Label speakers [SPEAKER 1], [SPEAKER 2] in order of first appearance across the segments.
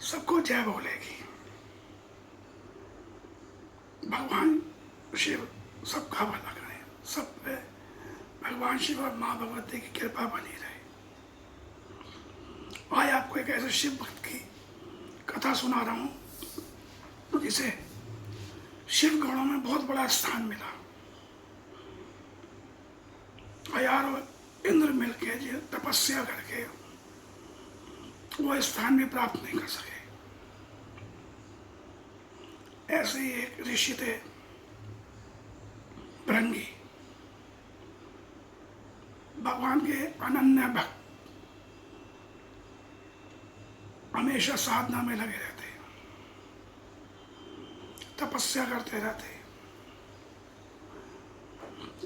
[SPEAKER 1] सबको जय बोलेगी। भगवान शिव सबका भला करें, सब पे भगवान शिव और माँ भगवती की कृपा बनी रहे। आज आपको एक ऐसे शिव भक्त की कथा सुना रहा हूँ जिसे शिव गणों में बहुत बड़ा स्थान मिला। हजारों इंद्र मिलके जो तपस्या करके वो स्थान भी प्राप्त नहीं कर सके। ऐसे ही एक ऋषि थे भृंगी, भगवान के अनन्य भक्त, हमेशा साधना में लगे रहते, तपस्या करते रहते।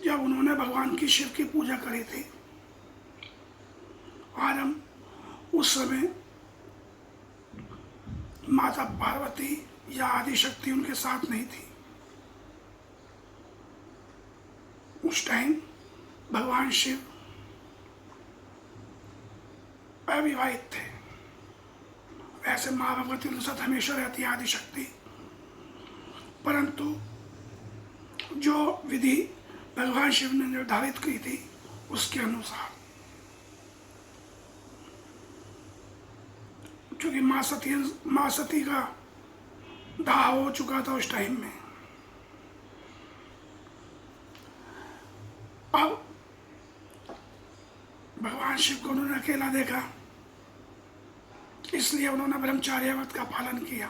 [SPEAKER 1] जब उन्होंने भगवान की शिव की पूजा करी थी, आरंभ उस समय माता पार्वती या आदि शक्ति उनके साथ नहीं थी। उस टाइम भगवान शिव अविवाहित थे। वैसे माँ भगवती उनके साथ हमेशा रहती है, आदि शक्ति, परंतु जो विधि भगवान शिव ने निर्धारित की थी उसके अनुसार, क्योंकि माँ सती का दाह हो चुका था उस टाइम में। अब भगवान शिव को उन्होंने अकेला देखा, इसलिए उन्होंने ब्रह्मचार्य व्रत का पालन किया।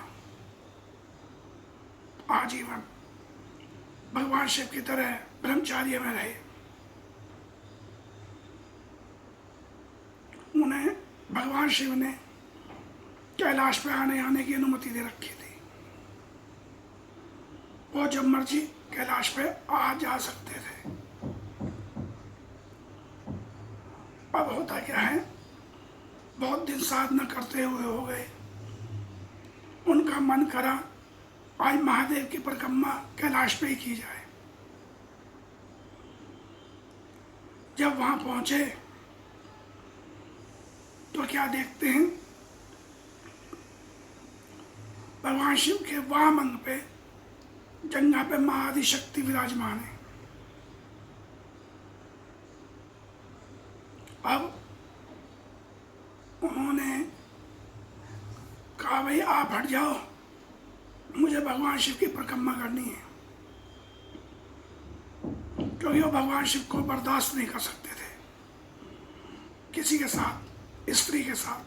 [SPEAKER 1] आजीवन भगवान शिव की तरह ब्रह्मचार्य में रहे। उन्हें भगवान शिव ने कैलाश पे आने की अनुमति दे रखी थी। वो जब मर्जी कैलाश पे आ जा सकते थे। अब होता क्या है, बहुत दिन साधना करते हुए हो गए, उनका मन करा आज महादेव की परिक्रमा कैलाश पे ही की जाए। जब वहां पहुंचे तो क्या देखते हैं, भगवान शिव के वाम अंग पे जंघा पे माँ आदि शक्ति विराजमान है। अब उन्होंने कहा भाई आप हट जाओ, मुझे भगवान शिव की परिक्रमा करनी है, क्योंकि वो भगवान शिव को बर्दाश्त नहीं कर सकते थे किसी के साथ, स्त्री के साथ,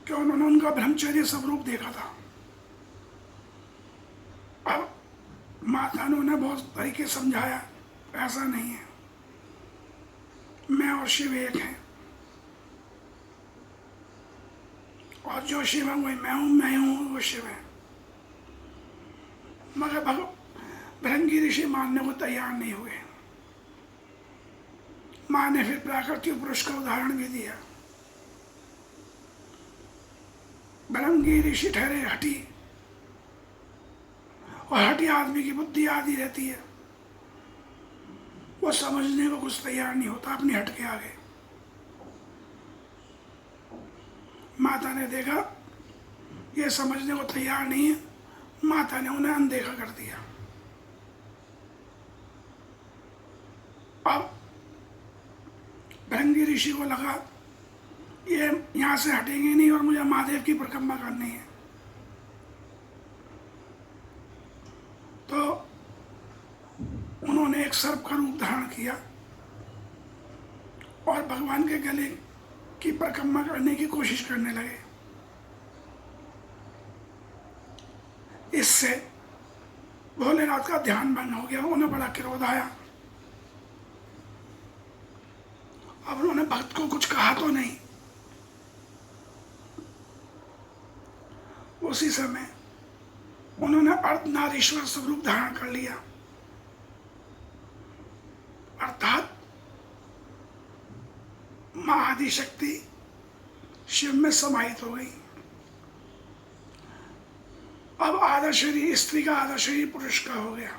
[SPEAKER 1] क्यों उन्होंने उनका ब्रह्मचर्य स्वरूप देखा था। अब माता ने उन्हें बहुत तरीके समझाया, ऐसा नहीं है, मैं और शिव एक हैं, और जो शिव है वही मैं हूँ वो शिव है। मगर भृंगी ऋषि मानने को तैयार नहीं हुए। माँ ने फिर प्राकृतिक पुरुष का उदाहरण भी दिया। भृंगी ऋषि ठहरे हठी, और हठी आदमी की बुद्धि आधी रहती है, वो समझने को कुछ तैयार नहीं होता अपनी हट के आगे। माता ने देखा ये समझने को तैयार नहीं है, माता ने उन्हें अनदेखा कर दिया। अब भृंगी ऋषि को लगा ये यहां से हटेंगे नहीं और मुझे महादेव की परिक्रमा करनी है। तो उन्होंने एक सर्प का रूप धारण किया और भगवान के गले की परिक्रमा करने की कोशिश करने लगे। इससे भोलेनाथ का ध्यान भंग हो गया, उन्हें बड़ा क्रोध आया। अब उन्होंने भक्त को कुछ कहा तो नहीं। उसी समय उन्होंने अर्धनारीश्वर स्वरूप धारण कर लिया, अर्थात माँ आदि शक्ति शिव में समाहित हो गई। अब आधा शरीर स्त्री का, आधा शरीर पुरुष का हो गया।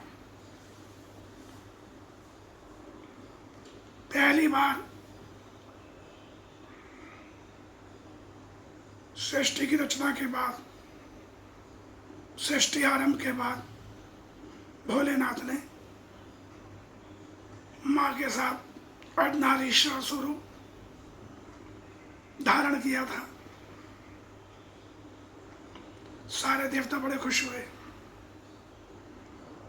[SPEAKER 1] पहली बार सृष्टि की रचना के बाद, सृष्टि आरंभ के बाद भोलेनाथ ने माँ के साथ अर्धनारीश्वर स्वरूप धारण किया था। सारे देवता बड़े खुश हुए।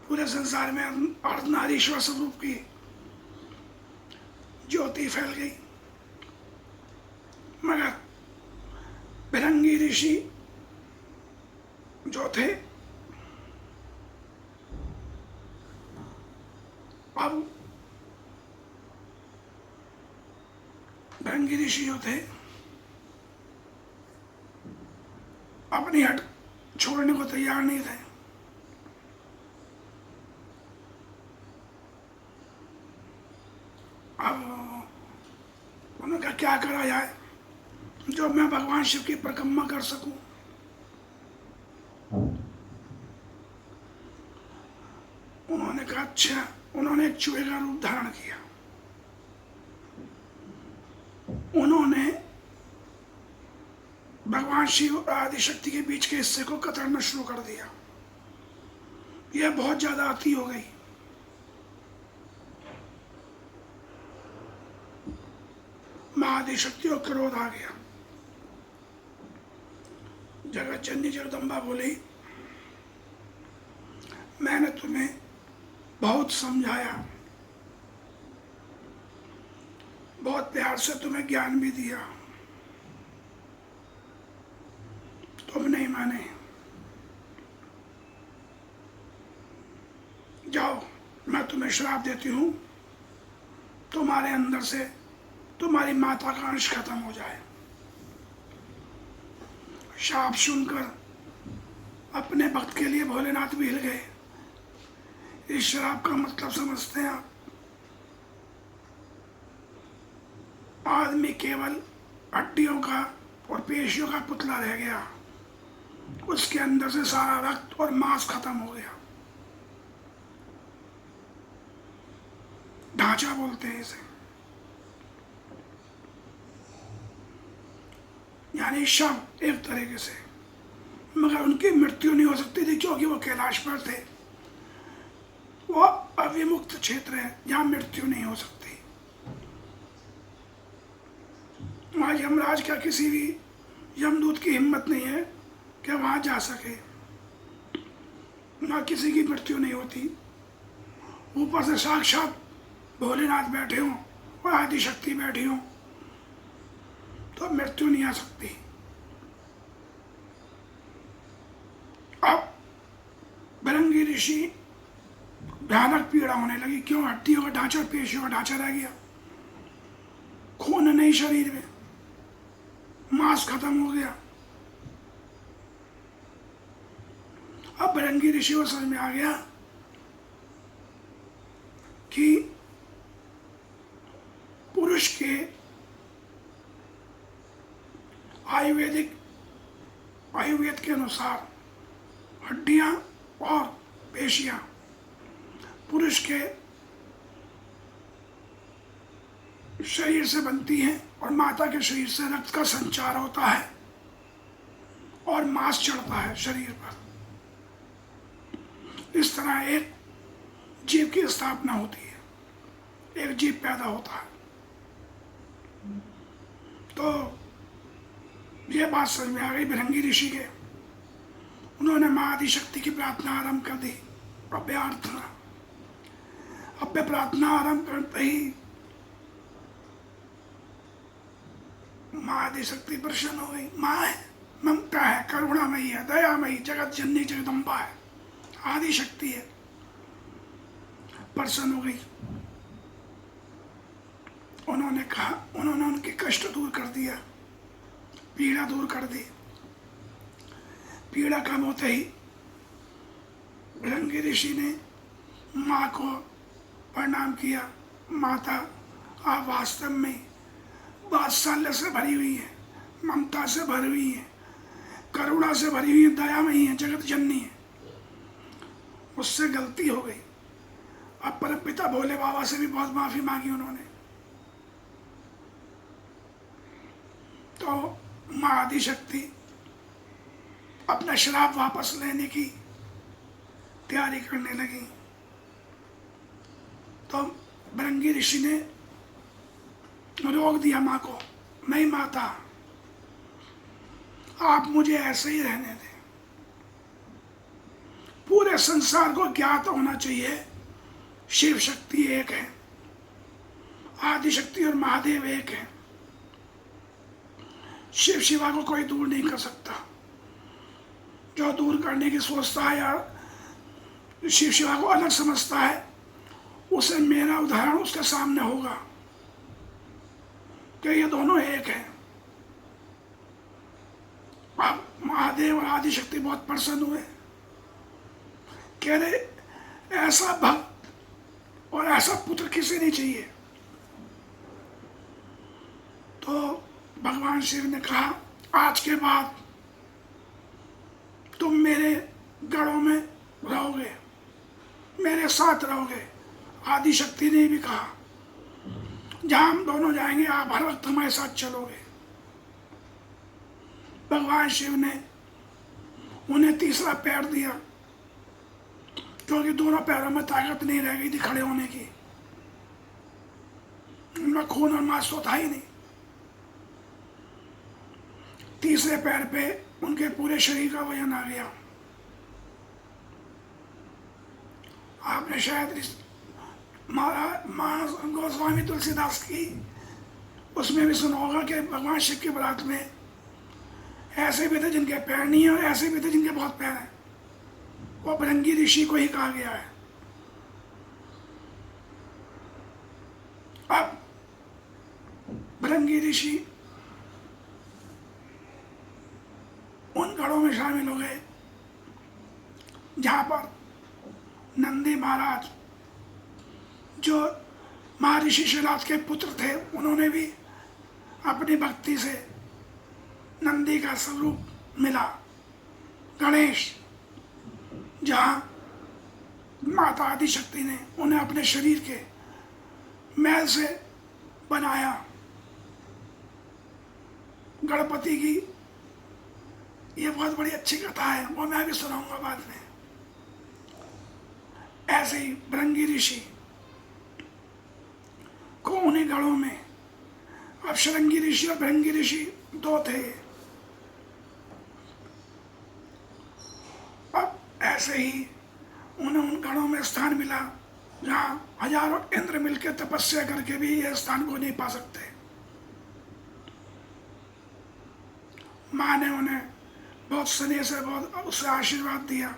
[SPEAKER 1] पूरे संसार में अर्धनारीश्वर स्वरूप की ज्योति फैल गई। मगर भिरंगी ऋषि जो थे, अब भिरंगी ऋषि जो थे अपनी हट छोड़ने को तैयार नहीं थे। अब उन्होंने कहा क्या करा जाए जो मैं भगवान शिव की परिक्रमा कर सकूं। उन्होंने कहा अच्छा। उन्होंने एक चूहे का रूप धारण किया। उन्होंने भगवान शिव और आदिशक्ति के बीच के हिस्से को कतरना शुरू कर दिया। यह बहुत ज्यादा अति हो गई। मां आदिशक्ति को क्रोध आ गया। जगत जननी जगदम्बा बोली, मैंने तुम्हें बहुत समझाया, बहुत प्यार से तुम्हें ज्ञान भी दिया, तुम नहीं माने। जाओ, मैं तुम्हें श्राप देती हूं, तुम्हारे अंदर से तुम्हारी माता का अंश खत्म हो जाए। शाप सुनकर अपने भक्त के लिए भोलेनाथ भी हिल गए। इस श्राप का मतलब समझते हैं आप? आदमी केवल हड्डियों का और पेशियों का पुतला रह गया। उसके अंदर से सारा रक्त और मांस खत्म हो गया। ढांचा बोलते हैं इसे, यानी शव एक तरीके से। मगर उनकी मृत्यु नहीं हो सकती थी क्योंकि वो कैलाश पर थे। वो अविमुक्त क्षेत्र है जहां मृत्यु नहीं हो सकती। वहां यमराज का किसी भी यमदूत की हिम्मत नहीं है कि वहां जा सके। वहां किसी की मृत्यु नहीं होती। ऊपर से साक्षात भोलेनाथ बैठे हों और आदिशक्ति बैठी हों तो मृत्यु नहीं आ सकती। अब भिरंगी ऋषि भयानक पीड़ा होने लगी। क्यों? हड्डियों का ढांचा और पेशियों का ढांचा रह गया, खून नहीं शरीर में, मांस खत्म हो गया। अब भिरंगी ऋषि को समझ में आ गया कि पुरुष के आयुर्वेद के अनुसार हड्डियां और पेशियां पुरुष के शरीर से बनती हैं और माता के शरीर से रक्त का संचार होता है और मांस चढ़ता है शरीर पर। इस तरह एक जीव की स्थापना होती है, एक जीव पैदा होता है। तो ये बात समझ में आ गई भिरंगी ऋषि के। उन्होंने मां आदिशक्ति की प्रार्थना आरंभ कर दी। अभ्य प्रार्थना आरंभ करते ही मां आदिशक्ति प्रसन्न हो गई। मां है, ममता है, करुणामयी है, दयामयी, जगत जननी जगदम्बा है, आदिशक्ति है। प्रसन्न हो गई। उन्होंने कहा, उन्होंने उनके कष्ट दूर कर दिया, पीड़ा दूर कर दी। पीड़ा कम होते ही भिरंगी ऋषि ने माँ को प्रणाम किया। माता, आप वास्तव में वात्सल्य से भरी हुई है, ममता से भरी हुई है, करुणा से भरी हुई है, दयामयी है, जगत जननी है। मुझसे गलती हो गई। अब परमपिता भोले बाबा से भी बहुत माफी मांगी उन्होंने। तो मां आदिशक्ति अपना श्राप वापस लेने की तैयारी करने लगी। तो भृंगी ऋषि ने रोक दिया माँ को, नहीं माता, आप मुझे ऐसे ही रहने दें। पूरे संसार को ज्ञात होना चाहिए शिव शक्ति एक है, आदि शक्ति और महादेव एक है। शिव शिवा को कोई दूर नहीं कर सकता। जो दूर करने की सोचता है या शिव शिवा को अलग समझता है, उसे मेरा उदाहरण उसके सामने होगा कि ये दोनों एक हैं। अब महादेव और आदि शक्ति बहुत प्रसन्न हुए, कह रहे ऐसा भक्त और ऐसा पुत्र किसे नहीं चाहिए। तो भगवान शिव ने कहा, आज के बाद तुम मेरे गढ़ों में रहोगे, मेरे साथ रहोगे। आदि शक्ति ने भी कहा, जहां हम दोनों जाएंगे आप हर वक्त हमारे साथ चलोगे। भगवान शिव ने उन्हें तीसरा पैर दिया, क्योंकि दोनों पैरों में ताकत नहीं रह गई थी खड़े होने की, उनमें खून और मांस तो था ही नहीं। तीसरे पैर पे उनके पूरे शरीर का वजन आ गया। आपने शायद गोस्वामी तुलसीदास की उसमें भी सुना होगा कि भगवान शिव की बारात में ऐसे भी थे जिनके पैर नहीं है और ऐसे भी थे जिनके बहुत पैर हैं। वो भृंगी ऋषि को ही कहा गया है। अब भृंगी ऋषि उन गढ़ों में शामिल हो गए जहां पर नंदी महाराज, जो महर्षि शिलाद के पुत्र थे, उन्होंने भी अपनी भक्ति से नंदी का स्वरूप मिला। गणेश, जहां माता आदि शक्ति ने उन्हें अपने शरीर के मैल से बनाया। गणपति की ये बहुत बड़ी अच्छी कथा है, वो मैं भी सुनाऊंगा बाद में। ऐसे ही भृंगी ऋषि को उन्हीं गढ़ों में, अब शृंगी ऋषि और भृंगी ऋषि दो थे। अब ऐसे ही उन्हें उन गढ़ों में स्थान मिला जहां हजारों इंद्र मिलकर तपस्या करके भी यह स्थान को नहीं पा सकते। माँ ने उन्हें बहुत स्नेह से, बहुत उससे आशीर्वाद दिया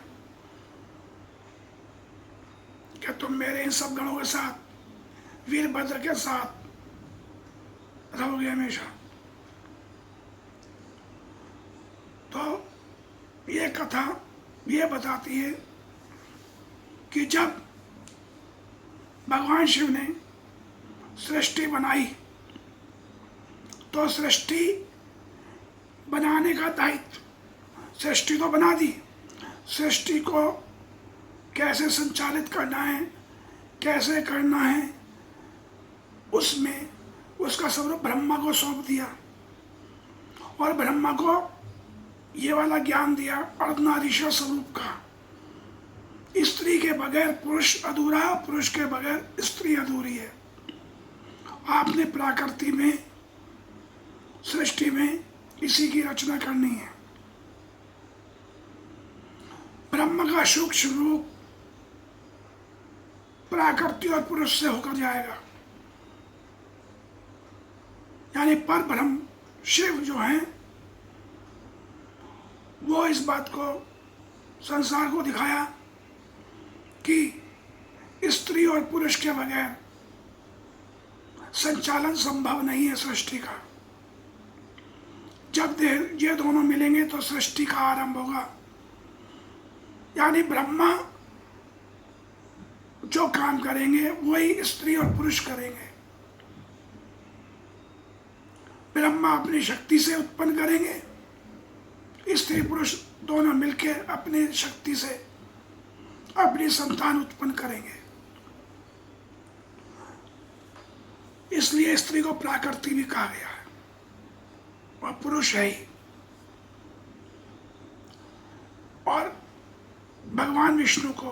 [SPEAKER 1] कि तुम मेरे इन सब गणों के साथ, वीरभद्र के साथ रहोगे हमेशा। तो ये कथा ये बताती है कि जब भगवान शिव ने सृष्टि बनाई तो सृष्टि बनाने का दायित्व, सृष्टि तो बना दी, सृष्टि को कैसे संचालित करना है, कैसे करना है, उसमें उसका स्वरूप ब्रह्मा को सौंप दिया और ब्रह्मा को ये वाला ज्ञान दिया अर्धनारीश्वर स्वरूप का। स्त्री के बगैर पुरुष अधूरा, पुरुष के बगैर स्त्री अधूरी है। आपने प्रकृति में, सृष्टि में इसी की रचना करनी है। ब्रह्म का सूक्ष्म रूप प्रकृति और पुरुष से होकर जाएगा, यानी पर ब्रह्म शिव जो हैं वो इस बात को संसार को दिखाया कि स्त्री और पुरुष के बगैर संचालन संभव नहीं है सृष्टि का। जब ये दोनों मिलेंगे तो सृष्टि का आरंभ होगा। यानी ब्रह्मा जो काम करेंगे वही स्त्री और पुरुष करेंगे। ब्रह्मा अपनी शक्ति से उत्पन्न करेंगे, स्त्री पुरुष दोनों मिलकर अपनी शक्ति से अपनी संतान उत्पन्न करेंगे। इसलिए स्त्री को प्रकृति भी कहा गया है और पुरुष है ही। भगवान विष्णु को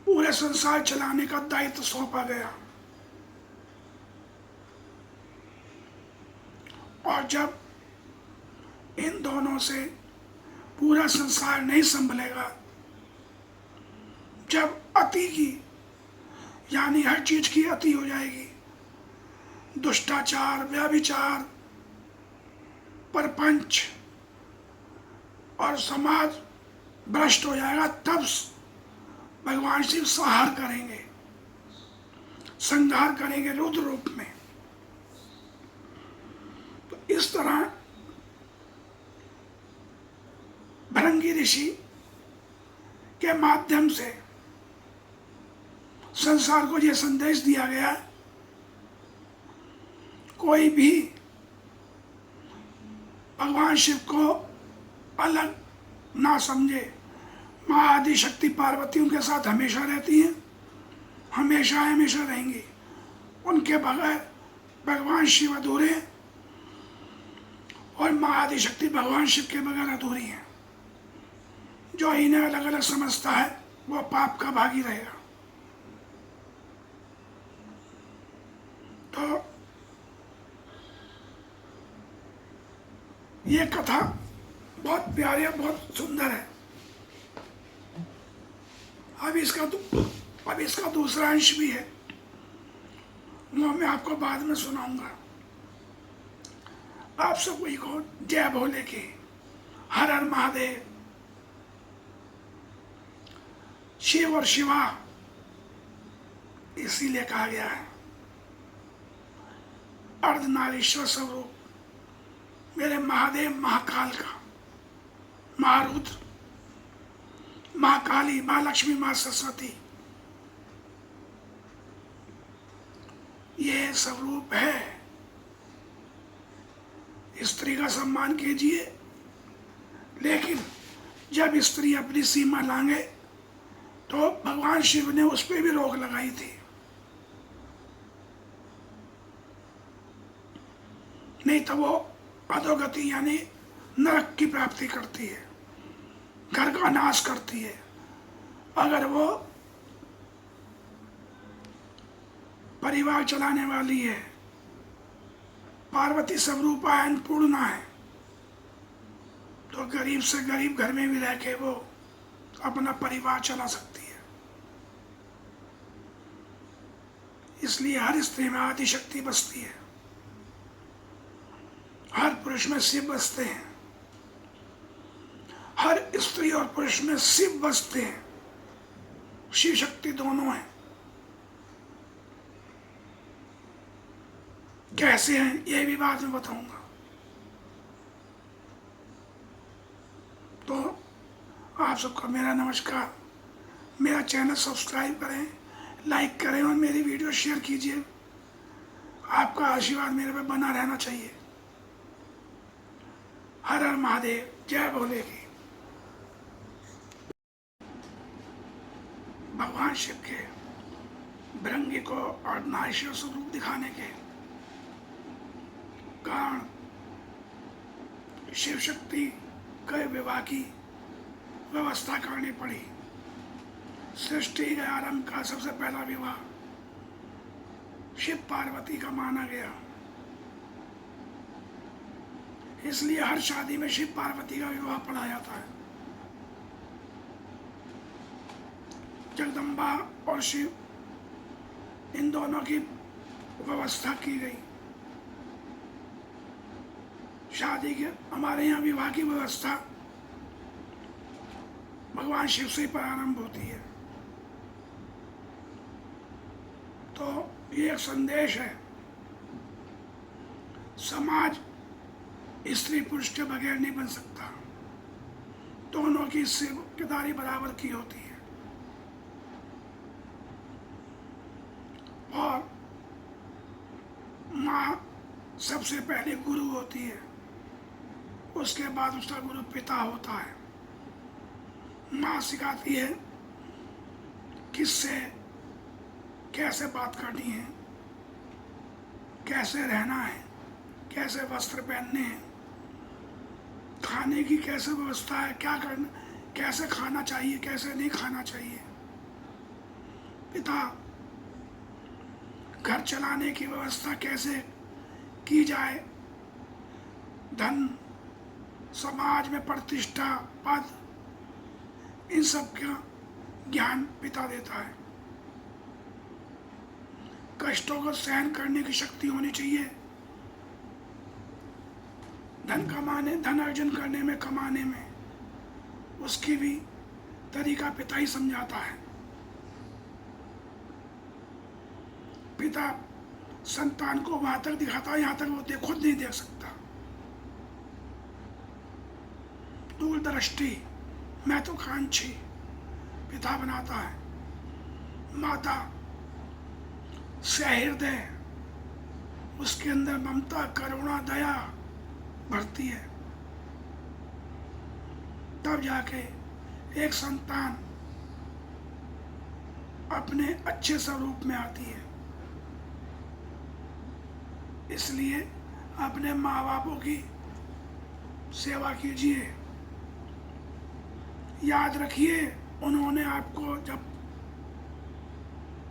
[SPEAKER 1] पूरे संसार चलाने का दायित्व सौंपा गया। और जब इन दोनों से पूरा संसार नहीं संभलेगा, जब अति की यानी हर चीज की अति हो जाएगी, दुष्टाचार, व्यभिचार, परपंच और समाज भ्रष्ट हो जाएगा, तब भगवान शिव संहार करेंगे, संहार करेंगे रुद्र रूप में। तो इस तरह भृंगी ऋषि के माध्यम से संसार को यह संदेश दिया गया, कोई भी भगवान शिव को अलग ना समझे। माँ आदि शक्ति पार्वती उनके साथ हमेशा रहती हैं, हमेशा हमेशा रहेंगी। उनके बगैर भगवान शिव अधूरे हैं और माँ आदि शक्ति भगवान शिव के बगैर अधूरी हैं। जो इन्हें अलग अलग समझता है वो पाप का भागी रहेगा। तो ये कथा बहुत प्यारी है, बहुत सुंदर है। अब इसका दूसरा अंश भी है, वो मैं आपको बाद में सुनाऊंगा। आप सभी को जय भोले की, हर हर महादेव। शिव और शिवा इसीलिए कहा गया है, अर्धनारीश्वर स्वरूप मेरे महादेव, महाकाल का, महारुद्र, माँ काली, माँ लक्ष्मी, माँ सरस्वती, ये स्वरूप है। स्त्री का सम्मान कीजिए, लेकिन जब स्त्री अपनी सीमा लांघे तो भगवान शिव ने उस पर भी रोक लगाई थी। नहीं तो वो अधोगति यानी नरक की प्राप्ति करती है, घर का नाश करती है। अगर वो परिवार चलाने वाली है, पार्वती स्वरूपा है, अन्नपूर्णा है, तो गरीब से गरीब घर में भी रह के वो अपना परिवार चला सकती है। इसलिए हर स्त्री में आदि शक्ति बसती है, हर पुरुष में शिव बसते हैं, हर स्त्री और पुरुष में शिव बसते हैं। शिव शक्ति दोनों हैं। कैसे हैं ये भी बाद में बताऊंगा। तो आप सबको मेरा नमस्कार। मेरा चैनल सब्सक्राइब करें, लाइक करें और मेरी वीडियो शेयर कीजिए। आपका आशीर्वाद मेरे पे बना रहना चाहिए। हर हर महादेव, जय भोले की। भगवान शिव के भृंगी को अर्धनारीश्वर स्वरूप दिखाने के कारण शिव शक्ति के विवाह की व्यवस्था करनी पड़ी। सृष्टि के आरंभ का सबसे पहला विवाह शिव पार्वती का माना गया। इसलिए हर शादी में शिव पार्वती का विवाह पढ़ा जाता है। जगदम्बा और शिव, इन दोनों की व्यवस्था की गई। शादी के हमारे यहाँ विवाह की व्यवस्था भगवान शिव से प्रारंभ होती है। तो ये एक संदेश है, समाज स्त्री पुरुष के बगैर नहीं बन सकता। दोनों की हिस्सेदारी बराबर की होती है। और माँ सबसे पहले गुरु होती है, उसके बाद उसका गुरु पिता होता है। माँ सिखाती है किससे कैसे बात करनी है, कैसे रहना है, कैसे वस्त्र पहनने हैं, खाने की कैसे व्यवस्था है, क्या करना, कैसे खाना चाहिए, कैसे नहीं खाना चाहिए। पिता घर चलाने की व्यवस्था कैसे की जाए, धन, समाज में प्रतिष्ठा, पद, इन सब का ज्ञान पिता देता है। कष्टों को सहन करने की शक्ति होनी चाहिए। धन अर्जन करने में, कमाने में, उसकी भी तरीका पिता ही समझाता है। पिता संतान को वहां तक दिखाता है, यहां तक वो खुद नहीं देख सकता। दूरदृष्टि, महत्वाकांक्षी पिता बनाता है। माता सहृदय, उसके अंदर ममता, करुणा, दया भरती है। तब जाके एक संतान अपने अच्छे स्वरूप में आती है। इसलिए अपने माँ बापों की सेवा कीजिए। याद रखिए, उन्होंने आपको जब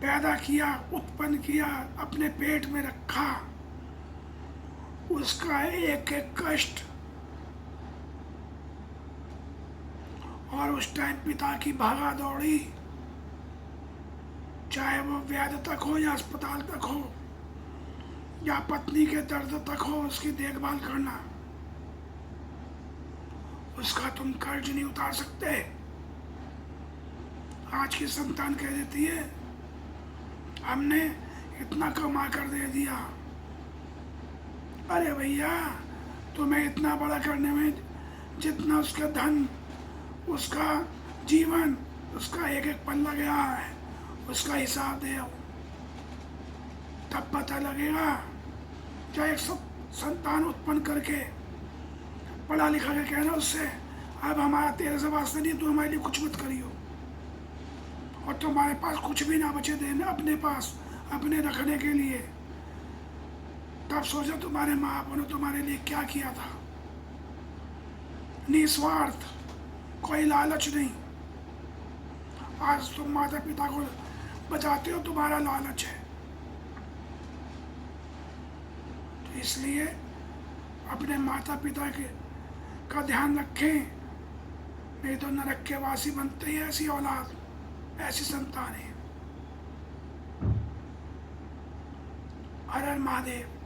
[SPEAKER 1] पैदा किया, उत्पन्न किया, अपने पेट में रखा, उसका एक एक कष्ट, और उस टाइम पिता की भागा दौड़ी, चाहे वो व्याध तक हो या अस्पताल तक हो या पत्नी के दर्द तक हो, उसकी देखभाल करना, उसका तुम कर्ज नहीं उतार सकते। आज की संतान कह देती है, हमने इतना कमा कर दे दिया। अरे भैया, तुम्हें इतना बड़ा करने में जितना उसका धन, उसका जीवन, उसका एक एक पल लग गया है, उसका हिसाब दे, तब पता लगेगा। क्या एक संतान उत्पन्न करके पढ़ा लिखा के कहना उससे, अब हमारा तेरे से वास्ते नहीं, तू हमारे लिए कुछ मत करियो, और तुम्हारे पास कुछ भी ना बचे देने अपने पास, अपने रखने के लिए। तब सोचो तुम्हारे माँ बाप ने तुम्हारे लिए क्या किया था। निस्वार्थ, कोई लालच नहीं। आज तुम माता पिता को बचाते हो, तुम्हारा लालच है। तो इसलिए अपने माता पिता के का ध्यान रखें, नहीं तो नरक के वासी बनते ही ऐसी औलाद, ऐसी संतान है। हर हर महादेव।